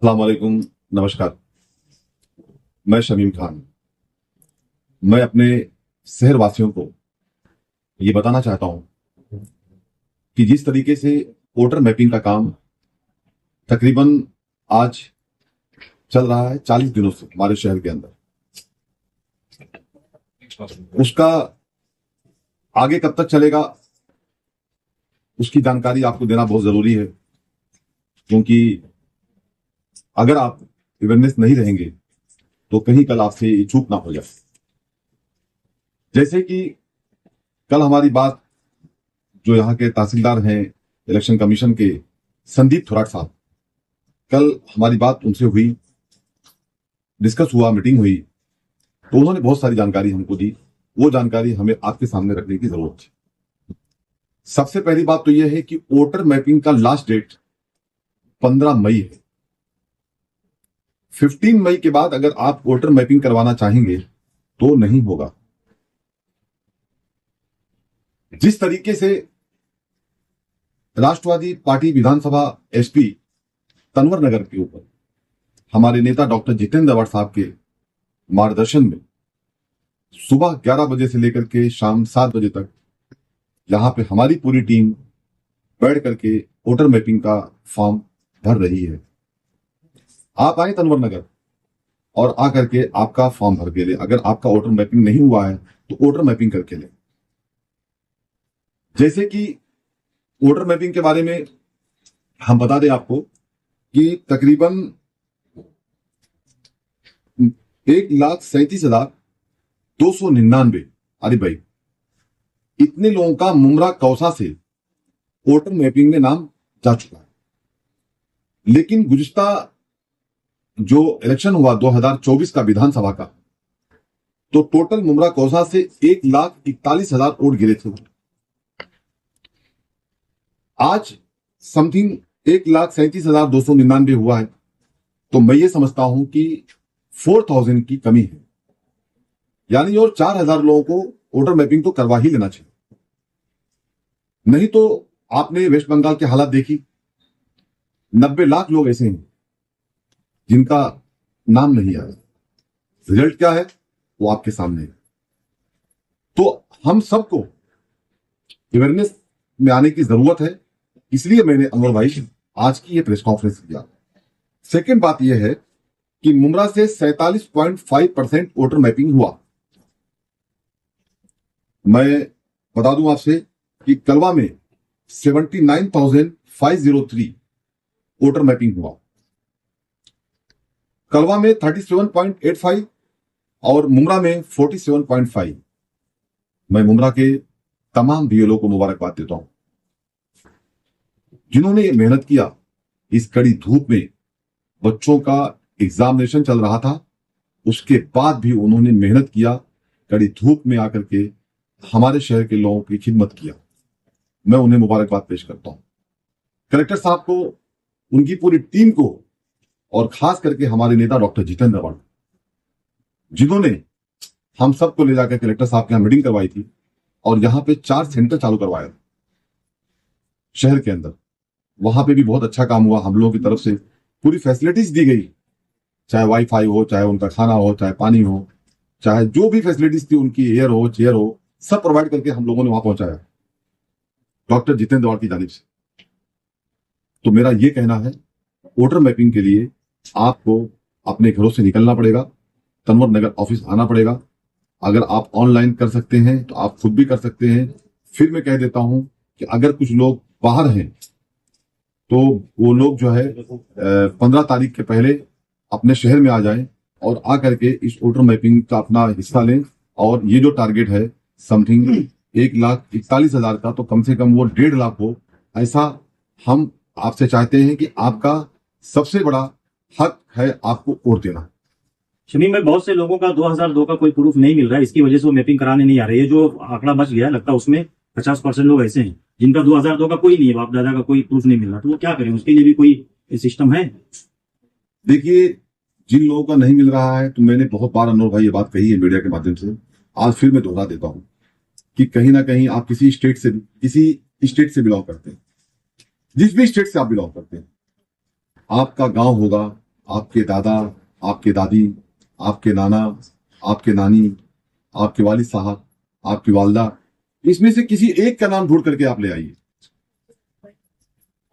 अस्सलाम वालेकुम, नमस्कार। मैं शमीम खान। मैं अपने शहरवासियों को ये बताना चाहता हूं कि जिस तरीके से वोटर मैपिंग का काम तकरीबन आज चल रहा है 40 दिनों से हमारे शहर के अंदर, उसका आगे कब तक चलेगा उसकी जानकारी आपको देना बहुत जरूरी है, क्योंकि अगर आप अवेयरनेस नहीं रहेंगे तो कहीं कल आपसे ये चूक ना हो जाए। जैसे कि कल हमारी बात जो यहाँ के तहसीलदार हैं इलेक्शन कमीशन के संदीप थोराट साहब, कल हमारी बात उनसे हुई, डिस्कस हुआ, मीटिंग हुई, तो उन्होंने बहुत सारी जानकारी हमको दी। वो जानकारी हमें आपके सामने रखने की जरूरत है। सबसे पहली बात तो यह है कि वोटर मैपिंग का लास्ट डेट 15 मई है। 15 मई के बाद अगर आप वोटर मैपिंग करवाना चाहेंगे तो नहीं होगा। जिस तरीके से राष्ट्रवादी पार्टी विधानसभा एसपी तनवर नगर के ऊपर हमारे नेता डॉक्टर जितेंद्र अवाड़ साहब के मार्गदर्शन में सुबह 11 बजे से लेकर के शाम 7 बजे तक यहां पे हमारी पूरी टीम बैठ करके वोटर मैपिंग का फॉर्म भर रही है। आप आए तनवर नगर और आकर के आपका फॉर्म भर के ले। अगर आपका वोटर मैपिंग नहीं हुआ है तो वोटर मैपिंग करके ले। जैसे कि वोटर मैपिंग के बारे में हम बता दें आपको कि तकरीबन 1,37,299 अरे भाई, इतने लोगों का मुमरा कौसा से वोटर मैपिंग में नाम जा चुका है। लेकिन गुज़िश्ता जो इलेक्शन हुआ 2024 का विधानसभा का, तो टोटल मुमरा कौसा से 1,41,000 वोट गिरे थे। आज समथिंग 1,37,299 हुआ है। तो मैं ये समझता हूं कि 4,000 की कमी है, यानी और 4,000 लोगों को वोटर मैपिंग तो करवा ही लेना चाहिए। नहीं तो आपने वेस्ट बंगाल की हालत देखी, 90 लाख लोग ऐसे हैं जिनका नाम नहीं आया। रिजल्ट क्या है वो आपके सामने है। तो हम सबको अवेयरनेस में आने की जरूरत है, इसलिए मैंने अनवर भाई आज की ये प्रेस कॉन्फ्रेंस किया। सेकेंड बात यह है कि मुमरा से 47.5% वोटर मैपिंग हुआ। मैं बता दूं आपसे कि कलवा में 79,503 वोटर मैपिंग हुआ, कलवा में 37.85 और मुमरा में 47.5। मैं मुमरा के तमाम बीएलओ को मुबारकबाद देता हूं जिन्होंने ये मेहनत किया। इस कड़ी धूप में बच्चों का एग्जामिनेशन चल रहा था, उसके बाद भी उन्होंने मेहनत किया, कड़ी धूप में आकर के हमारे शहर के लोगों की खिदमत किया। मैं उन्हें मुबारकबाद पेश करता हूं। कलेक्टर साहब को, उनकी पूरी टीम को, और खास करके हमारे नेता डॉक्टर जितेंद्र अवाड़, जिन्होंने हम सबको ले जाकर कलेक्टर साहब के यहां मीटिंग करवाई थी और यहां पे 4 सेंटर चालू करवाया शहर के अंदर। वहां पे भी बहुत अच्छा काम हुआ। हम लोगों की तरफ से पूरी फैसिलिटीज दी गई, चाहे वाईफाई हो, चाहे उनका खाना हो, चाहे पानी हो, चाहे जो भी फैसिलिटीज थी उनकी, एयर हो, चेयर हो, सब प्रोवाइड करके हम लोगों ने वहां पहुंचाया डॉक्टर जितेंद्र अवाड़ की जानिब से। तो मेरा ये कहना है, वोटर मैपिंग के लिए आपको अपने घरों से निकलना पड़ेगा, तनवर नगर ऑफिस आना पड़ेगा। अगर आप ऑनलाइन कर सकते हैं तो आप खुद भी कर सकते हैं। फिर मैं कह देता हूं कि अगर कुछ लोग बाहर हैं तो वो लोग जो है 15 तारीख के पहले अपने शहर में आ जाएं और आकर के इस वोटर मैपिंग का अपना हिस्सा लें। और ये जो टारगेट है समथिंग 1,41,000 का, तो कम से कम वो 1.5 लाख हो, ऐसा हम आपसे चाहते हैं कि आपका सबसे बड़ा हक है आपको वोट देना। शमीम भाई, बहुत से लोगों का 2002 का कोई प्रूफ नहीं मिल रहा है, इसकी वजह से वो मैपिंग कराने नहीं आ रही है। जो आंकड़ा बच गया लगता है उसमें 50% लोग ऐसे हैं जिनका 2002 का कोई नहीं है, बाप दादा का कोई प्रूफ नहीं मिल रहा, तो वो क्या करें? उसके लिए भी कोई सिस्टम है? देखिए, जिन लोगों का नहीं मिल रहा है, तो मैंने बहुत बार अनवर भाई ये बात कही है मीडिया के माध्यम से, आज फिर मैं दोहरा देता हूं कि कहीं ना कहीं आप किसी स्टेट से बिलोंग करते हैं, जिस भी स्टेट से आप बिलोंग करते हैं, आपका गांव होगा, आपके दादा, आपके दादी, आपके नाना, आपके नानी, आपके वालिद साहब, आपकी वालदा, इसमें से किसी एक का नाम ढूंढ करके आप ले आइए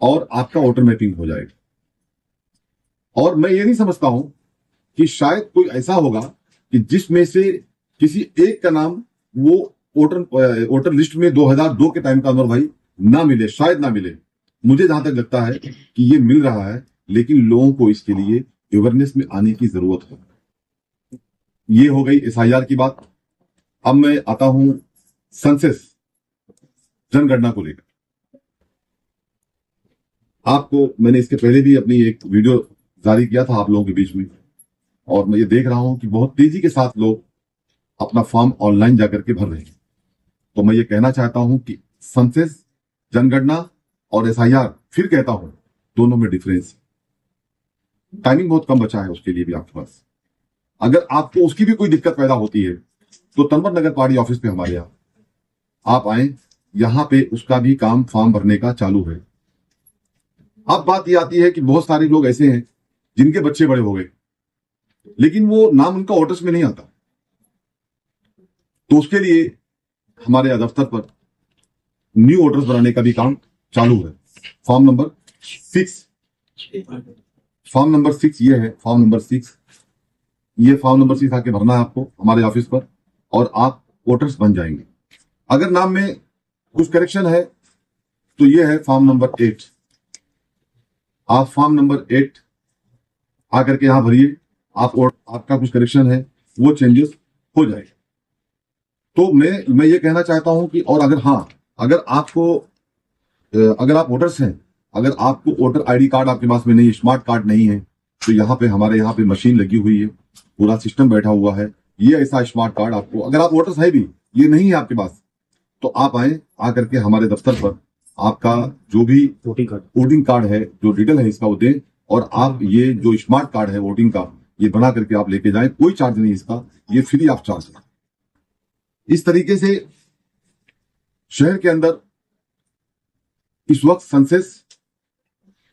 और आपका वोटर मैपिंग हो जाएगा। और मैं ये नहीं समझता हूं कि शायद कोई ऐसा होगा कि जिसमें से किसी एक का नाम वो वोटर लिस्ट में 2002 के टाइम का अनवर भाई ना मिले, शायद ना मिले। मुझे जहां तक लगता है कि ये मिल रहा है, लेकिन लोगों को इसके लिए अवेयरनेस में आने की जरूरत है। ये हो गई एसआईआर की बात। अब मैं आता हूं सेंसस, जनगणना को लेकर। आपको मैंने इसके पहले भी अपनी एक वीडियो जारी किया था आप लोगों के बीच में, और मैं ये देख रहा हूं कि बहुत तेजी के साथ लोग अपना फॉर्म ऑनलाइन जाकर के भर रहे हैं। तो मैं ये कहना चाहता हूं कि सेंसस, जनगणना और एसआईआर, फिर कहता हूं, दोनों में डिफरेंस है। टाइमिंग बहुत कम बचा है उसके लिए भी आपके पास। अगर आपको उसकी भी कोई दिक्कत पैदा होती है तो तनवर नगर पार्टी ऑफिस पे हमारे यहाँ आप आए, यहां पे उसका भी काम फॉर्म भरने का चालू है। अब बात ये आती है कि बहुत सारे लोग ऐसे हैं जिनके बच्चे बड़े हो गए, लेकिन वो नाम उनका वोटर्स में नहीं आता, तो उसके लिए हमारे दफ्तर पर न्यू वोटर्स बनाने का भी काम चालू है। फॉर्म नंबर 6 ये है। फॉर्म नंबर 6 आके भरना है आपको हमारे ऑफिस पर, और आप वोटर्स बन जाएंगे। अगर नाम में कुछ करेक्शन है तो ये है फॉर्म नंबर 8। आप फॉर्म नंबर 8 आकर के यहां भरिए। आपका कुछ करेक्शन है वो चेंजेस हो जाएगा। तो मैं ये कहना चाहता हूं कि, और अगर आप वोटर्स हैं, अगर आपको वोटर आईडी कार्ड आपके पास में नहीं, स्मार्ट कार्ड नहीं है, तो हमारे यहाँ पे मशीन लगी हुई है, पूरा सिस्टम बैठा हुआ है। ये ऐसा स्मार्ट कार्ड आपको, अगर आप वोटर्स है भी, ये नहीं है आपके पास, तो आप आकर के हमारे दफ्तर पर आपका जो भी वोटिंग कार्ड है, जो डिटेल है इसका वो दें, और आप ये जो स्मार्ट कार्ड है वोटिंग का, ये बना करके आप लेके जाएं। कोई चार्ज नहीं इसका, ये फ्री ऑफ चार्ज है। इस तरीके से शहर के अंदर इस वक्त सेंसस,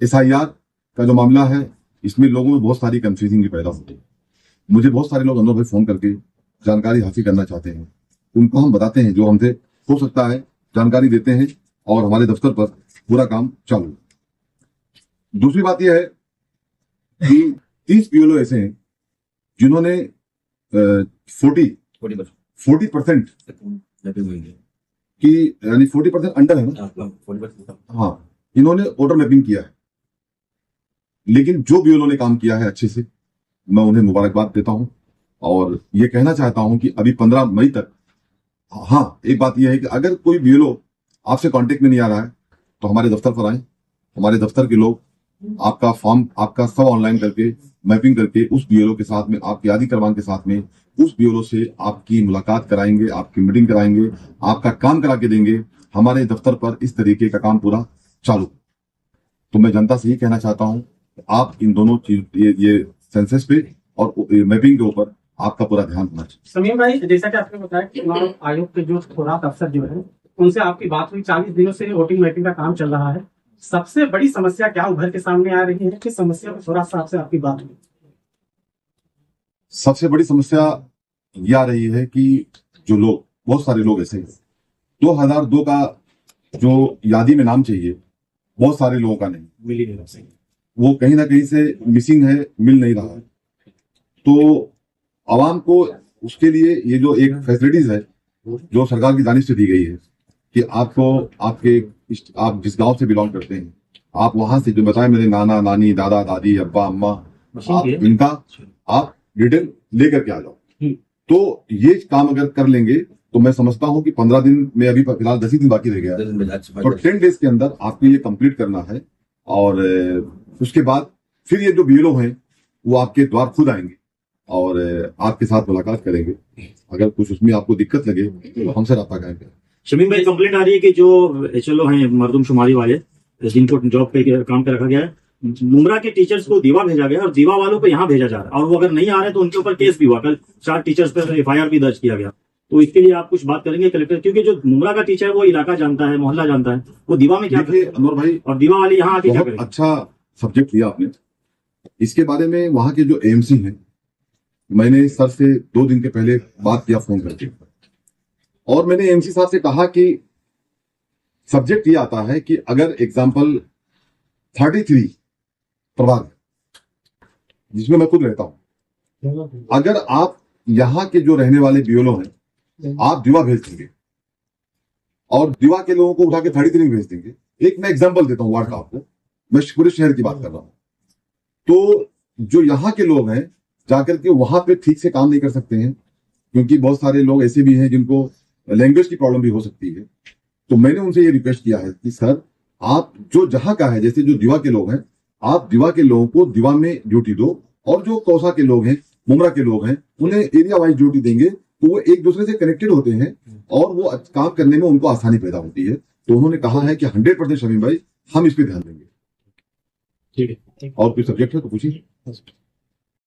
एसआईआर का जो मामला है, इसमें लोगों में बहुत सारी कंफ्यूजिंग भी पैदा होती है। मुझे बहुत सारे लोग अंदर फोन करके जानकारी हासिल करना चाहते हैं, उनको हम बताते हैं, जो हमसे हो सकता है जानकारी देते हैं, और हमारे दफ्तर पर पूरा काम चालू है। दूसरी बात यह है कि 30 बीएलओ ऐसे हैं जिन्होंने 40% की, यानी 40% अंडर है ना, हाँ, इन्होंने वोटर मैपिंग किया है। लेकिन जो बीएलओ ने काम किया है अच्छे से, मैं उन्हें मुबारकबाद देता हूं, और ये कहना चाहता हूं कि अभी 15 मई तक, हाँ, एक बात यह है कि अगर कोई बीएलओ आपसे कांटेक्ट में नहीं आ रहा है तो हमारे दफ्तर पर आए। हमारे दफ्तर के लोग आपका फॉर्म, आपका सब ऑनलाइन करके, मैपिंग करके, उस बीएलओ के साथ में, आपकी आदि करवान के साथ में, उस बीएलओ से आपकी मुलाकात कराएंगे, आपकी मीटिंग कराएंगे, आपका काम करा के देंगे। हमारे दफ्तर पर इस तरीके का काम पूरा चालू। तो मैं जनता से ये कहना चाहता हूं, आप इन दोनों चीज, ये सेंसस पे और मैपिंग के ऊपर आपका पूरा ध्यान होना चाहिए। समीम भाई, जैसा कि आपने बताया कि चुनाव आयोग के जो खुराक अफसर जो है, उनसे आपकी बात हुई, 40 दिनों से वोटिंग मैपिंग का काम चल रहा है। सबसे बड़ी समस्या क्या उभर के सामने आ रही है? किस समस्या को थोड़ा सा आपसे आपकी बात हुई? सबसे बड़ी समस्या ये आ रही है कि बहुत सारे लोग ऐसे हैं, 2002 का जो यादी में नाम चाहिए, बहुत सारे लोगों का नहीं मिल ही नहीं रहा, वो कहीं ना कहीं से मिसिंग है, मिल नहीं रहा है। तो आवाम को उसके लिए ये जो एक फैसिलिटीज है जो सरकार की जानिब से दी गई है कि आप जिस गांव से बिलोंग करते हैं, आप वहां से, जो बताया मेरे नाना नानी, दादा दादी, अब्बा अम्मा, इनका आप डिटेल लेकर के आ जाओ। तो ये काम अगर कर लेंगे तो मैं समझता हूं कि 15 दिन में, अभी फिलहाल 10 ही दिन बाकी रह गया है, तो 10 डेज के अंदर आपको ये कंप्लीट करना है। और उसके बाद फिर ये जो बीएलओ हैं वो आपके द्वार खुद आएंगे और आपके साथ मुलाकात करेंगे। अगर कुछ उसमें आपको दिक्कत लगे तो हमसे रब्ता करेंगे। शमीम भाई, कंप्लेंट आ रही है कि जो एचएलओ हैं मरदमशुमारी वाले, जिनको जॉब पे काम पे रखा गया है, मुमरा के टीचर्स को दीवा भेजा गया और दीवा वालों को यहाँ भेजा जा रहा है, और वो अगर नहीं आ रहे तो उनके ऊपर केस भी हुआ। कल 4 टीचर्स पर एफआईआर भी दर्ज किया गया। तो इसके लिए आप कुछ बात करेंगे कलेक्टर, क्योंकि जो मुमरा का टीचर है वो इलाका जानता है, मोहल्ला जानता है, वो दीवा में क्या देखिए अनवर भाई, और दीवा वाले यहाँ आके क्या बहुत करेंगे? अच्छा सब्जेक्ट लिया आपने। इसके बारे में वहां के जो एएमसी हैं, मैंने सर से 2 दिन के पहले बात किया फोन करके, और मैंने एएमसी साहब से कहा कि सब्जेक्ट ये आता है कि अगर एग्जाम्पल 33 प्रभाग जिसमें मैं खुद रहता हूं, अगर आप यहाँ के जो रहने वाले बीएलओ हैं आप दीवा भेज देंगे और दीवा के लोगों को उठा के 33 भेज देंगे। एक मैं एग्जांपल देता हूँ वार्ड का आपको, मैं पूरे शहर की बात कर रहा हूँ। तो जो यहाँ के लोग हैं जाकर के वहां पे ठीक से काम नहीं कर सकते हैं, क्योंकि बहुत सारे लोग ऐसे भी हैं जिनको लैंग्वेज की प्रॉब्लम भी हो सकती है। तो मैंने उनसे ये रिक्वेस्ट किया है कि सर आप जो जहां का है, जैसे जो दीवा के लोग हैं, आप दीवा के लोगों को दीवा में ड्यूटी दो, और जो कौसा के लोग हैं, मुमरा के लोग हैं, उन्हें एरिया वाइज ड्यूटी देंगे तो वो एक दूसरे से कनेक्टेड होते हैं और वो काम करने में उनको आसानी पैदा होती है। तो उन्होंने कहा है कि 100% शमीम भाई हम इस पे ध्यान देंगे। ठीक है, और कोई सब्जेक्ट है तो पूछिए।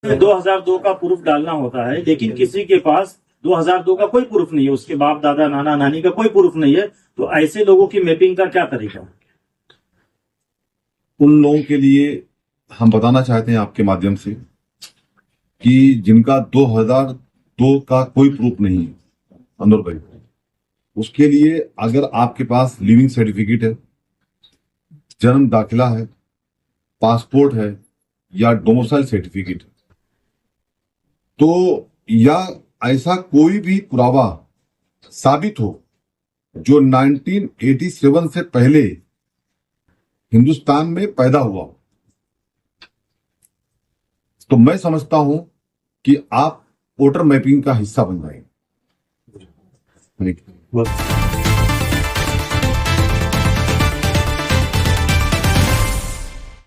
2002 का प्रूफ डालना होता है, लेकिन किसी के पास 2002 का कोई प्रूफ नहीं है, उसके बाप दादा नाना नानी का कोई प्रूफ नहीं है, तो ऐसे लोगों की मैपिंग का क्या तरीका? उन लोगों के लिए हम बताना चाहते हैं आपके माध्यम से कि जिनका 2002 का कोई प्रूफ नहीं है अनवर भाई, उसके लिए अगर आपके पास लिविंग सर्टिफिकेट है, जन्म दाखिला है, पासपोर्ट है या डोमिसाइल सर्टिफिकेट है, तो या ऐसा कोई भी पुरावा साबित हो जो 1987 से पहले हिंदुस्तान में पैदा हुआ, तो मैं समझता हूं कि आप वोटर मैपिंग का हिस्सा बन जाएंगे। बस।